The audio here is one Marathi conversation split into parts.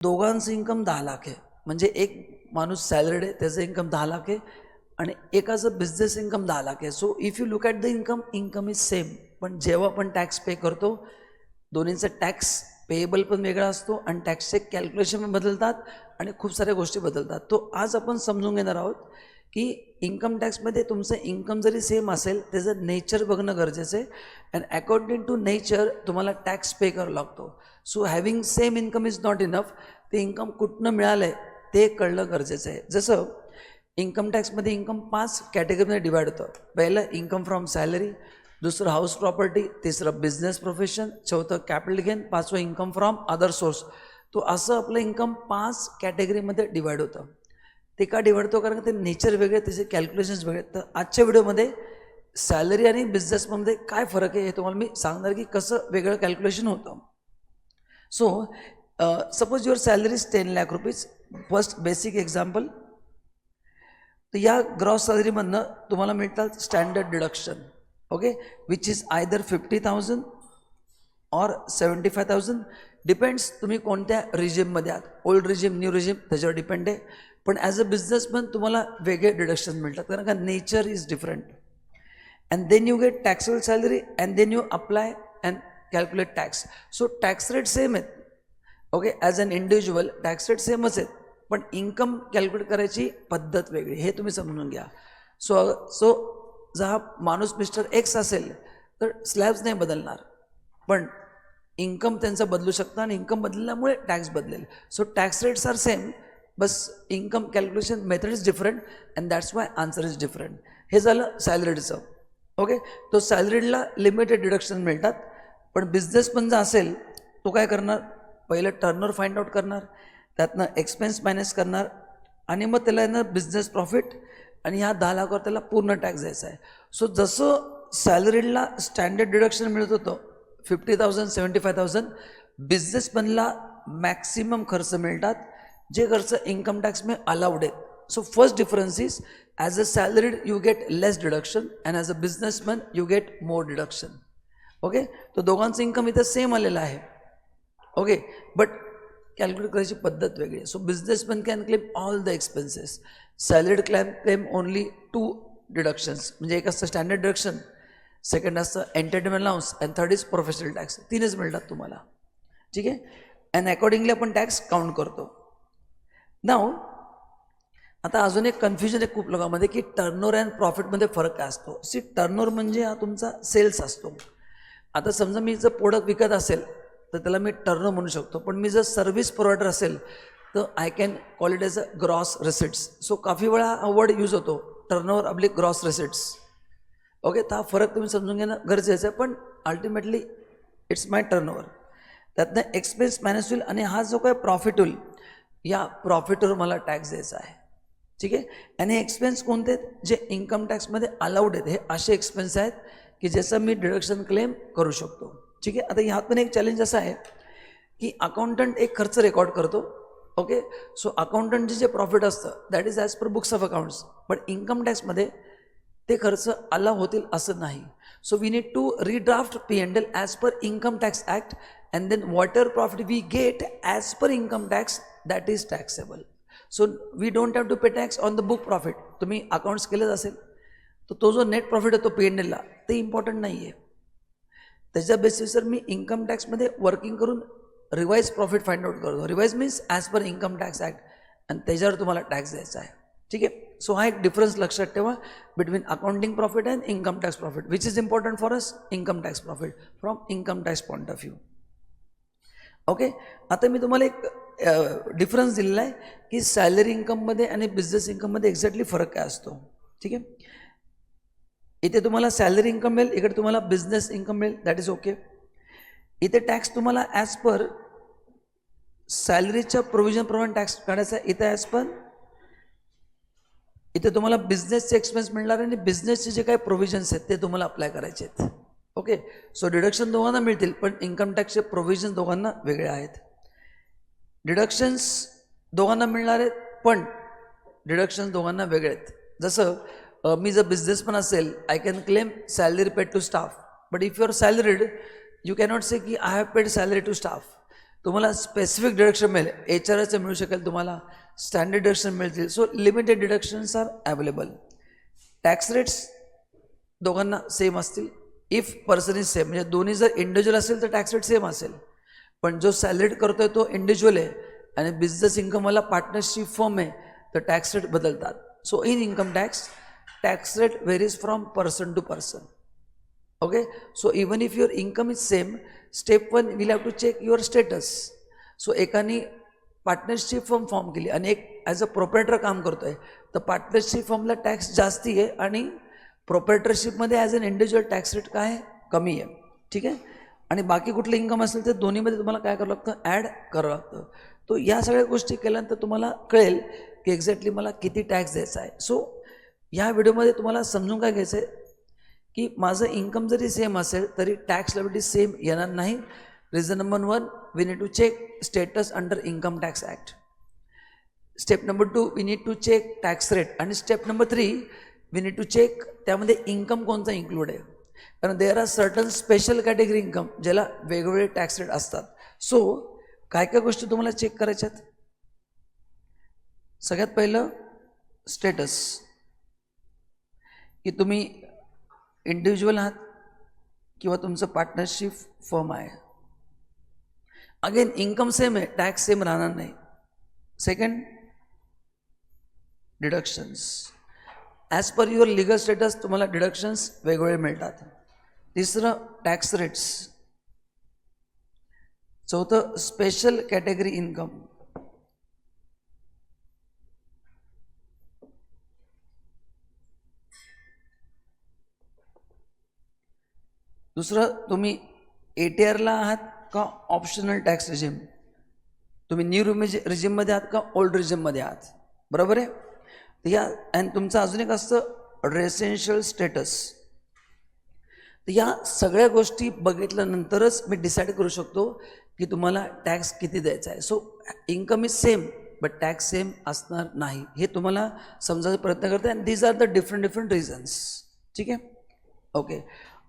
दोघांचं इन्कम 10 लाख आहे, म्हणजे एक माणूस सॅलरीड आहे, त्याचं इन्कम 10 लाख आहे आणि एकाचं बिझनेस इन्कम 10 लाख आहे. So if you look at the income is same, पण जेव्हा आपण टॅक्स पे करतो दोन्हींचा टॅक्स पेएबल पण वेगळा असतो आणि टॅक्सचे कॅल्क्युलेशन पण बदलतात आणि खूप साऱ्या गोष्टी बदलतात. तो आज आपण समजून घेणार आहोत की इन्कम टॅक्समध्ये तुमचं इन्कम जरी सेम असेल त्याचं नेचर बघणं गरजेचं आहे अँड अकॉर्डिंग टू नेचर तुम्हाला टॅक्स पे करावा लागतो. So having same income is not enough. ते इन्कम कुठनं मिळालं आहे ते कळणं गरजेचं आहे. जसं इन्कम टॅक्समध्ये इन्कम 5 कॅटेगरीमध्ये डिवाइड होतं. पहिलं इन्कम फ्रॉम सॅलरी, दुसरं हाऊस प्रॉपर्टी, तिसरं बिझनेस प्रोफेशन, चौथं कॅपिटल गेन, पाचवं इन्कम फ्रॉम अदर सोर्स. तो असं आपलं इन्कम 5 कॅटेगरीमध्ये डिवाइड होतं. ते का डिवाइड होतो? कारण ते नेचर वेगळे, त्याचे कॅल्क्युलेशन्स वेगळे. तर आजच्या व्हिडिओमध्ये सॅलरी आणि बिझनेसमध्ये काय फरक आहे हे तुम्हाला मी सांगणार की कसं वेगळं कॅल्क्युलेशन होतं. So suppose your salary is 10 lakh rupees. First basic example. तर या ग्रॉस सॅलरीमधनं तुम्हाला मिळतात standard deduction, okay, which is either 50,000 और 75,000. डिपेंड्स तुम्ही कोणत्या रिजिममध्ये आहात. ओल्ड रिजिम, न्यू रिजिम, त्याच्यावर डिपेंड आहे. पण ॲज अ बिझनेसमॅन तुम्हाला वेगळे डिडक्शन मिळतात कारण का nature is different. And then you get taxable salary and then you apply and calculate tax. So tax rate same आहेत, okay, as an individual tax rate सेमच आहेत, पण इन्कम कॅल्क्युलेट करायची पद्धत वेगळी, हे तुम्ही समजून घ्या. सो जर हा माणूस मिस्टर एक्स असेल तर स्लॅब्स नाही बदलणार, पण इन्कम त्यांचं बदलू शकतं आणि इन्कम बदलल्यामुळे टॅक्स बदलेल. So tax rates are same, बस income calculation method is different and that's why answer is different. हे झालं सॅलरीडचं, ओके. तो सॅलरीडला लिमिटेड डिडक्शन मिळतात, पण बिझनेसमन जर असेल तो काय करणार? पहिलं टर्नओव्हर फाइंड आउट करणार, त्यातनं एक्सपेन्स मॅनेज करणार आणि मग त्याला येणार बिझनेस प्रॉफिट आणि ह्या 10 लाखावर त्याला पूर्ण टॅक्स द्यायचा आहे. सो जसं सॅलरीडला स्टँडर्ड डिडक्शन मिळत होतं 50,000 75,000, बिझनेसमॅनला मॅक्सिमम खर्च मिळतात जे खर्च इन्कम टॅक्स में अलाउड आहेत. So first difference is as a salaried you get less deduction and as a businessman you get more deduction, okay. तो दोघांचं इन्कम इथं सेम आलेलं आहे, ओके, बट कॅल्क्युलेट करायची पद्धत वेगळी आहे. So businessman can claim all the expenses. Salaried claim only 2 deductions, म्हणजे एक असतं स्टँडर्ड डिडक्शन, सेकंड असतं entertainment allowance and third is professional tax. 3च मिळतात तुम्हाला, ठीक आहे. अँड अकॉर्डिंगली आपण टॅक्स काउंट करतो. नाव आता अजून एक कन्फ्युजन आहे खूप लोकांमध्ये की टर्नओव्हर अँड प्रॉफिटमध्ये फरक काय असतो. सी, टर्नओव्हर म्हणजे हा तुमचा सेल्स असतो. आता समजा मी जर प्रोडक्ट विकत असेल तर त्याला मी टर्नओव्हर म्हणू शकतो, पण मी जर सर्व्हिस प्रोव्हायडर असेल तर I can call it as a gross receipts. So काफी वेळा हा वर्ड यूज होतो, टर्नओव्हर आपली ग्रॉस रिसिट्स, ओके. तर हा फरक तुम्ही समजून घेणं गरजेचं आहे, पण अल्टिमेटली इट्स माय टर्नओव्हर. त्यातनं एक्सपेन्स मॅनेज होईल आणि हा जो काय प्रॉफिट होईल या प्रॉफिटवर मला टॅक्स द्यायचा आहे, ठीक आहे. आणि हे एक्सपेन्स कोणते आहेत? जे इन्कम टॅक्समध्ये अलाउड आहेत, हे असे एक्सपेन्स आहेत की ज्याचं मी डिडक्शन क्लेम करू शकतो, ठीक आहे. आता ह्यात पण एक चॅलेंज असं आहे की अकाउंटंट एक खर्च रेकॉर्ड करतो, ओके. सो अकाउंटंटचे जे प्रॉफिट असतं that is as per books of accounts, पण इन्कम टॅक्समध्ये ते खर्च अलाव होतील असं नाही. So we need to redraft P&L as per income tax act and then whatever profit we get as per income tax that is taxable. So we don't have to pay tax on the book profit. तुम्ही अकाउंट्स केलेच असेल तर तो जो नेट प्रॉफिट आहे तो P&Lला ते इम्पॉर्टंट नाही आहे. त्याच्या बेसिसवर मी इन्कम टॅक्समध्ये वर्किंग करून रिवाइज प्रॉफिट फाइंड आउट करतो. Revise means as per income tax act आणि त्याच्यावर तुम्हाला टॅक्स द्यायचा आहे, ठीक आहे. सो हा एक डिफरन्स लक्षात ठेवा between accounting profit and income tax profit. Which is important for us? Income tax profit from income tax point of view, okay. आता मी तुम्हाला एक डिफरन्स दिलेला आहे की सॅलरी इन्कममध्ये आणि बिझनेस इन्कममध्ये एक्झॅक्टली फरक काय असतो, ठीक आहे. इथे तुम्हाला सॅलरी इन्कम मिळेल, इकडे तुम्हाला बिझनेस इन्कम मिळेल, दॅट इज ओके. इथे टॅक्स तुम्हाला ॲज पर सॅलरीच्या प्रोव्हिजनप्रमाणे टॅक्स काढायचा आहे. इथे ॲज पर इथे तुम्हाला बिझनेसचे एक्सपेन्स मिळणार आणि बिझनेसचे जे काही प्रोव्हिजन्स आहेत ते तुम्हाला अप्लाय करायचे आहेत, ओके. सो डिडक्शन दोघांना मिळतील, पण इन्कम टॅक्सचे प्रोव्हिजन दोघांना वेगळे आहेत. डिडक्शन्स दोघांना मिळणार आहेत, पण डिडक्शन्स दोघांना वेगळे आहेत. जसं मी जर बिझनेसमॅन असेल I can claim salary paid to staff, but if you are salaried you cannot say की I have paid salary to staff. तुम्हाला स्पेसिफिक डिडक्शन मिळेल, HRचं मिळू शकेल, तुम्हाला स्टँडर्ड डिडक्शन मिळतील. So limited deductions are available. Tax rates दोघांना सेम असतील. इफ पर्सन इज सेम, म्हणजे दोन्ही जर इंडिव्हिज्युअल असेल तर टॅक्स रेट सेम असेल. पण जो सॅलरीड करतोय तो इंडिव्हिज्युअल आहे आणि बिझनेस इन्कमवाला पार्टनरशिप फर्म आहे, तर टॅक्स रेट बदलतात. So in income tax rate varies from person to person. Okay, so even if your income is same, step 1 will have to check your status. So एकाने पार्टनरशिप फॉर्म केली आणि एक ॲज अ प्रोप्रायटर काम करतोय, तर पार्टनरशिप फॉर्मला टॅक्स जास्ती आहे आणि प्रोप्रायटरशिपमध्ये as an individual tax rate काय आहे, कमी आहे. ठीक आहे. आणि बाकी कुठलं इन्कम असेल तर दोन्हीमध्ये तुम्हाला काय करावं लागतं, ॲड करावं लागतं. तो या सगळ्या गोष्टी केल्यानंतर तुम्हाला कळेल की एक्झॅक्टली मला किती टॅक्स द्यायचा आहे. सो ह्या व्हिडिओमध्ये तुम्हाला समजून काय घ्यायचं आहे की माझं इन्कम जरी सेम असेल तरी टॅक्स लायबिलिटी सेम येणार नाही. Reason number 1, we need to check status under income tax act. Step number 2, we need to check tax rate. आणि step number 3, we need to check त्यामध्ये इन्कम कोणता इन्क्लूड आहे. कारण there are certain special category income ज्याला वेगवेगळे टॅक्स रेट असतात. सो काय काय गोष्टी तुम्हाला चेक करायच्यात. सगळ्यात पहिलं स्टेटस, की तुम्ही इंडिव्हिज्युअल आहात किंवा तुमचं पार्टनरशिप फर्म आहे. अगेन इन्कम सेम आहे, टॅक्स सेम राहणार नाही. Second, deductions. As per your legal status तुम्हाला डिडक्शन्स वेगवेगळे मिळतात. तिसरं, टॅक्स रेट्स. चौथं, स्पेशल कॅटेगरी इन्कम. दुसरं, तुम्ही ATRला आहात का ऑप्शनल टॅक्स रिजिम, तुम्ही न्यू रिजिममध्ये आहात का ओल्ड रिजिममध्ये आहात. बरोबर आहे. तर या आणि तुमचं अजून एक असतं रेसिडेन्शियल स्टेटस. तर या सगळ्या गोष्टी बघितल्यानंतरच मी डिसाईड करू शकतो की तुम्हाला टॅक्स किती द्यायचा आहे. So income is same but tax same असणार नाही, हे तुम्हाला समजायचा प्रयत्न करते. And these are the different reasons. ठीक आहे. ओके,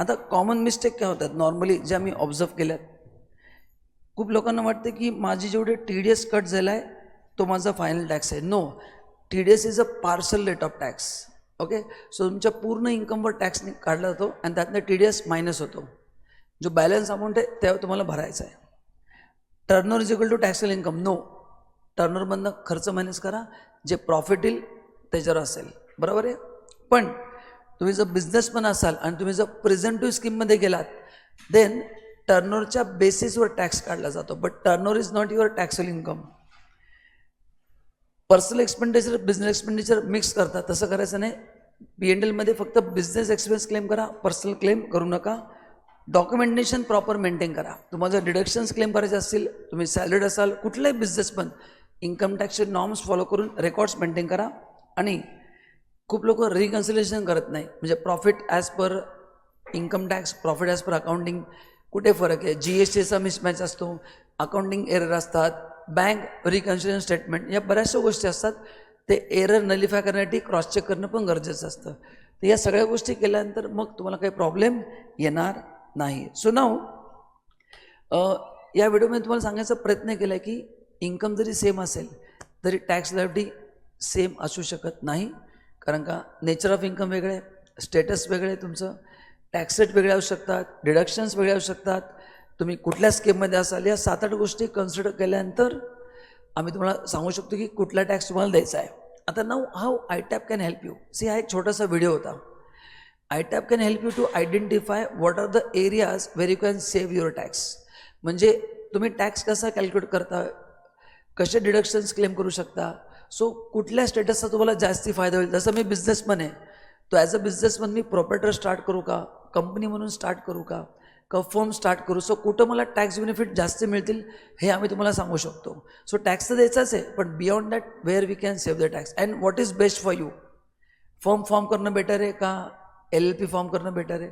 आता कॉमन मिस्टेक काय होतात नॉर्मली ज्या मी ऑब्झर्व केल्यात. खूप लोकांना वाटतं की माझी जेवढे TDS कट झाला आहे तो माझा फायनल टॅक्स आहे. No, TDS is a partial rate of tax. Okay, so तुमच्या पूर्ण इन्कमवर टॅक्स काढला जातो आणि त्यातनं TDS मायनस होतो. जो बॅलन्स अमाऊंट आहे त्यावर तुम्हाला भरायचा आहे. Turnover is equal to taxable income. No, टर्नओव्हरमधनं खर्च मायनस करा, जे प्रॉफिट येईल त्याच्यावर असेल. बरोबर आहे. पण तुम्ही जर बिझनेसमॅन असाल आणि तुम्ही जर प्रेझेंटिव्ह स्कीममध्ये गेलात देन टर्नओव्हरच्या बेसिसवर टॅक्स काढला जातो. But turnover is not your taxable income. Personal expenditure business expenditure mix करतात, तसं करायचं नाही. P&Lमध्ये फक्त बिझनेस एक्सपेन्स क्लेम करा, पर्सनल क्लेम करू नका. डॉक्युमेंटेशन प्रॉपर मेंटेन करा. तुम्हाला जर डिडक्शन्स क्लेम करायचे असतील, तुम्ही सॅलरीड असाल, कुठलाही बिझनेसमन इन्कम टॅक्सचे नॉर्म्स फॉलो करून रेकॉर्ड्स मेंटेन करा. आणि खूप लोक रिकन्सिलेशन करत नाही, म्हणजे profit as per income tax, profit as per accounting कुठे फरक आहे. GSTचा मिसमॅच असतो, अकाउंटिंग एरर असतात, बँक रिकन्सिलेशन स्टेटमेंट, या बऱ्याचशा गोष्टी असतात. ते एरर नलिफाय करण्यासाठी क्रॉस चेक करणं पण गरजेचं असतं. तर या सगळ्या गोष्टी केल्यानंतर मग तुम्हाला काही प्रॉब्लेम येणार नाही. सो नाऊ या व्हिडिओमध्ये तुम्हाला सांगायचा प्रयत्न केला आहे की इन्कम जरी सेम असेल तरी टॅक्स लायबिलिटी सेम असू शकत नाही. कारण का नेचर ऑफ इन्कम वेगळे आहे, स्टेटस वेगळे आहे, तुमचं टॅक्स रेट वेगळे असू शकतात, डिडक्शन्स वेगळे असू शकतात, तुम्ही कुठल्या स्कीममध्ये असाल. या 7-8 गोष्टी कन्सिडर केल्यानंतर आम्ही तुम्हाला सांगू शकतो की कुठला टॅक्स तुम्हाला द्यायचा आहे. आता now how ITAP can help you. See, हा एक छोटासा व्हिडिओ होता. ITAP can help you to identify what are the areas where you can save your tax. म्हणजे तुम्ही टॅक्स कसा कॅल्क्युलेट करता, कसे डिडक्शन्स क्लेम करू शकता. सो कुठल्या स्टेटसचा तुम्हाला जास्ती फायदा होईल. जसं मी बिझनेसमन आहे, तो as a businessman me proprietor start करू का, कंपनी म्हणून स्टार्ट करू का फर्म स्टार्ट करू. सो कुठं मला टॅक्स बेनिफिट जास्त मिळतील हे आम्ही तुम्हाला सांगू शकतो. सो टॅक्स तर द्यायचाच आहे, पण beyond that where we can save the tax and what is best for you. Form करणं बेटर आहे का LLP फॉर्म करणं बेटर आहे.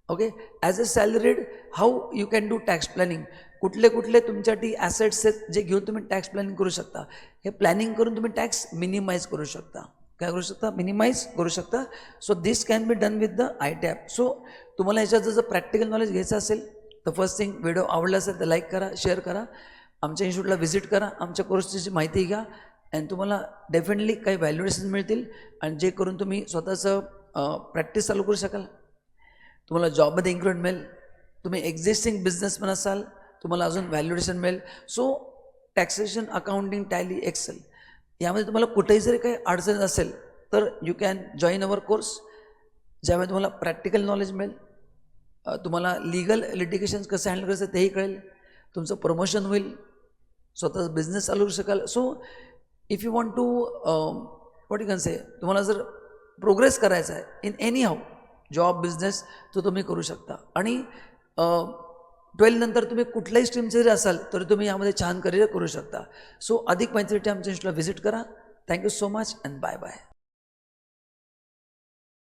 Okay, as a salaried how you can do tax planning. कुठले तुमच्यासाठी ॲसेट्स आहेत जे घेऊन तुम्ही टॅक्स प्लॅनिंग करू शकता. हे प्लॅनिंग करून तुम्ही टॅक्स मिनिमाइज करू शकता. काय करू शकता, मिनिमाइज करू शकता. So this can be done with the ITAP. So तुम्हाला ह्याच्यात जर प्रॅक्टिकल नॉलेज घ्यायचं असेल तर फर्स्ट थिंग, व्हिडिओ आवडला असेल तर लाईक करा, शेअर करा आमच्या इन्स्टिट्यूटला व्हिजिट करा, आमच्या कोर्सची माहिती घ्या आणि तुम्हाला डेफिनेटली काही व्हॅल्युएशन मिळतील आणि जे करून तुम्ही स्वतःचं प्रॅक्टिस चालू करू शकाल. तुम्हाला जॉबमध्ये इन्क्रीमेंट मिळेल, तुम्ही एक्झिस्टिंग बिझनेसमॅन असाल तुम्हाला अजून व्हॅल्युएशन मिळेल. So taxation, accounting, Tally, Excel यामध्ये तुम्हाला कुठेही जरी काही अडचण असेल तर you can join our course, ज्यामध्ये तुम्हाला प्रॅक्टिकल नॉलेज मिळेल, तुम्हाला लिगल लिटिगेशन्स कसं हँडल करायचं तेही कळेल, तुमचं प्रमोशन होईल, स्वतःचा बिझनेस चालू करू शकाल. So if you want to what you can say, तुम्हाला जर प्रोग्रेस करायचा आहे in any how, job, business, तो तुम्ही करू शकता. आणि 12 नंतर तुम्ही कुठल्याही स्ट्रीमचे जरी असाल तरी तुम्ही यामध्ये छान करिअर करू शकता. सो अधिक माहितीसाठी आमच्या इन्स्टिट्यूटला व्हिजिट करा. Thank you so much and bye bye.